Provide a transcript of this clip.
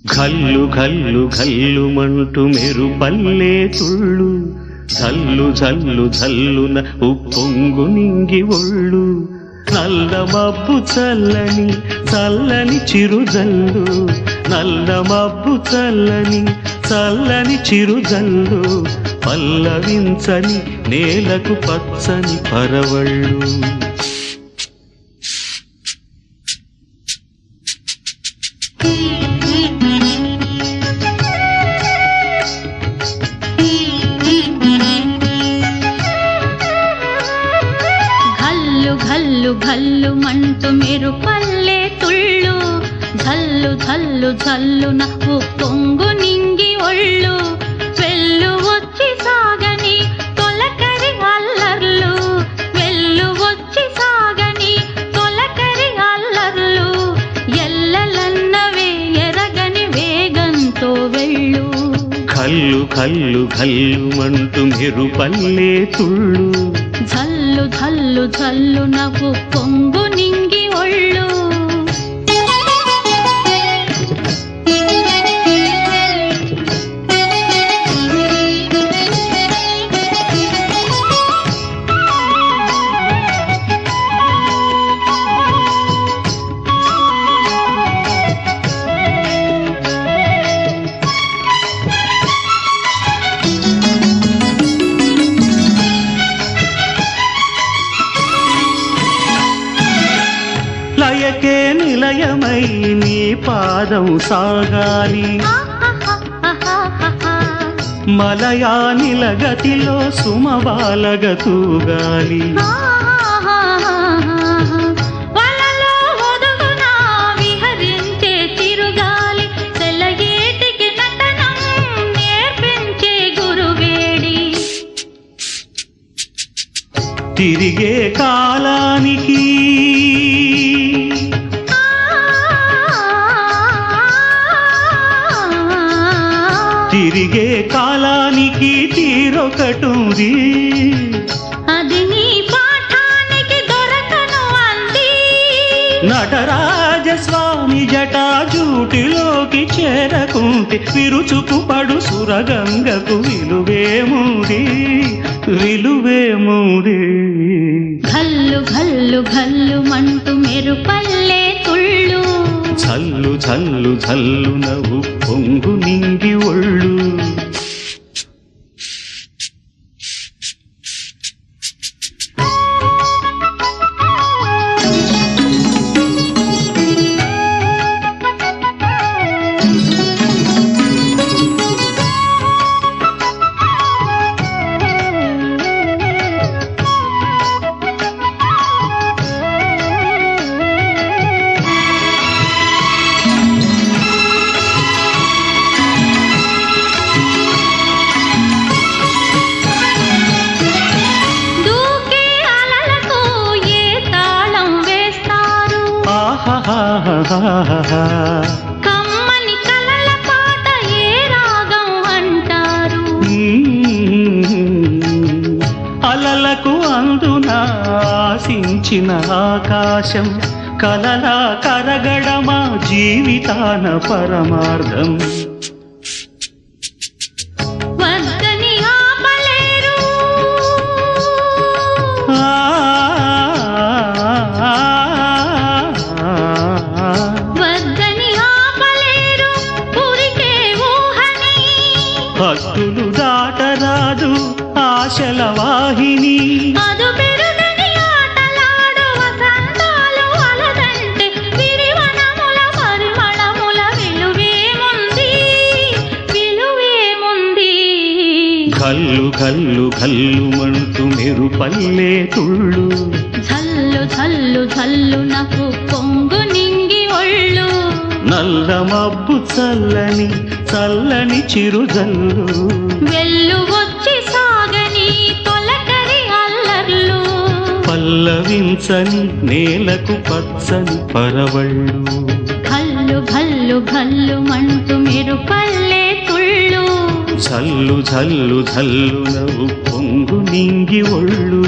ఘల్లు ఘల్లు ఘల్లుమంటూ మెరుపల్లే తుళ్ళు జల్లు జల్లు జల్లున ఉప్పొంగు నింగి ఒళ్ళు నల్ల మబ్బు చల్లని చల్లని చిరుజల్లు నల్ల మబ్బు చల్లని చల్లని చిరుజల్లు పల్లవించని నేలకు పచ్చని పరవళ్ళు ఘల్లు ఘల్లు మంటూ మెరుపల్లే తుళ్ళు ఝల్లు ఝల్లు ఝల్లున ఉప్పొంగు నింగి ఒళ్ళు వెళ్ళు వచ్చి సాగని తొలకరి అల్లర్లు వెళ్ళు వచ్చి సాగని తొలకరి అల్లర్లు ఎల్లలన్నవే ఎరగని వేగంతో వెళ్ళు ఘల్లు ఘల్లు ఘల్లుమంటూ మెరుపల్లే తుళ్ళు ఝల్లు ఝల్లు ఝల్లు నవ్వు పొంగు నింగి ఒళ్ళు లయకే నిలయమై నీ పాదం సాగాలి మలయా నిలగతిలో సుమబాలగతూగాలి వలలో ఒదుగున విహరించే తిరుగాలి సెలయేటికి నటనం నేర్పించే గురువేడి తిరిగే కాలానికి తిరిగే కాలానికి తీరొకటుంది అది నీ పాఠానికి దొరకను అంది నటరాజస్వామి జటాజూటిలోకి చేరకుంటే విరుచుకు పడు సురగంగకు విలువేముంది విలువేముంది ఘల్లు ఘల్లు ఘల్లు మంటూ మెరుపల్లే తుళ్ళు జల్లు జల్లు జల్లున ఉప్పొంగు నింగి ఒళ్ళు కమ్మని కలల పాట ఏ రాగం అంటారు అలలకు అందున ఆశించిన ఆకాశం కలలా కరగడమా జీవితాన పరమార్థం వద్దని ఆపలేరు వద్దని ఆపలేరు ఊరికే ఊహని భక్తులు దాటరాదు ఆశల వాహిని అదు పెరుగని ఆటలాడు వసంతాలు అలదంటే విరివనముల పరిమళముల విలువేముంది విలువేముంది ఘల్లు ఘల్లు ఘల్లుమంటూ మెరుపల్లే తుళ్ళు ఝల్లు ఝల్లు ఝల్లు నాకు పొంగు నింగి ఒళ్ళు నల్ల మబ్బు చల్లని చల్లని చిరుజల్లు వెళ్ళు వచ్చి సాగని తొలకరి అల్లర్లు పల్లవించని నేలకు పచ్చని పరవళ్ళు ఘల్లు ఘల్లు ఘల్లు మంటూ మెరుపల్లే తుళ్ళు జల్లు జల్లు జల్లున ఉప్పొంగు నింగి ఒళ్ళు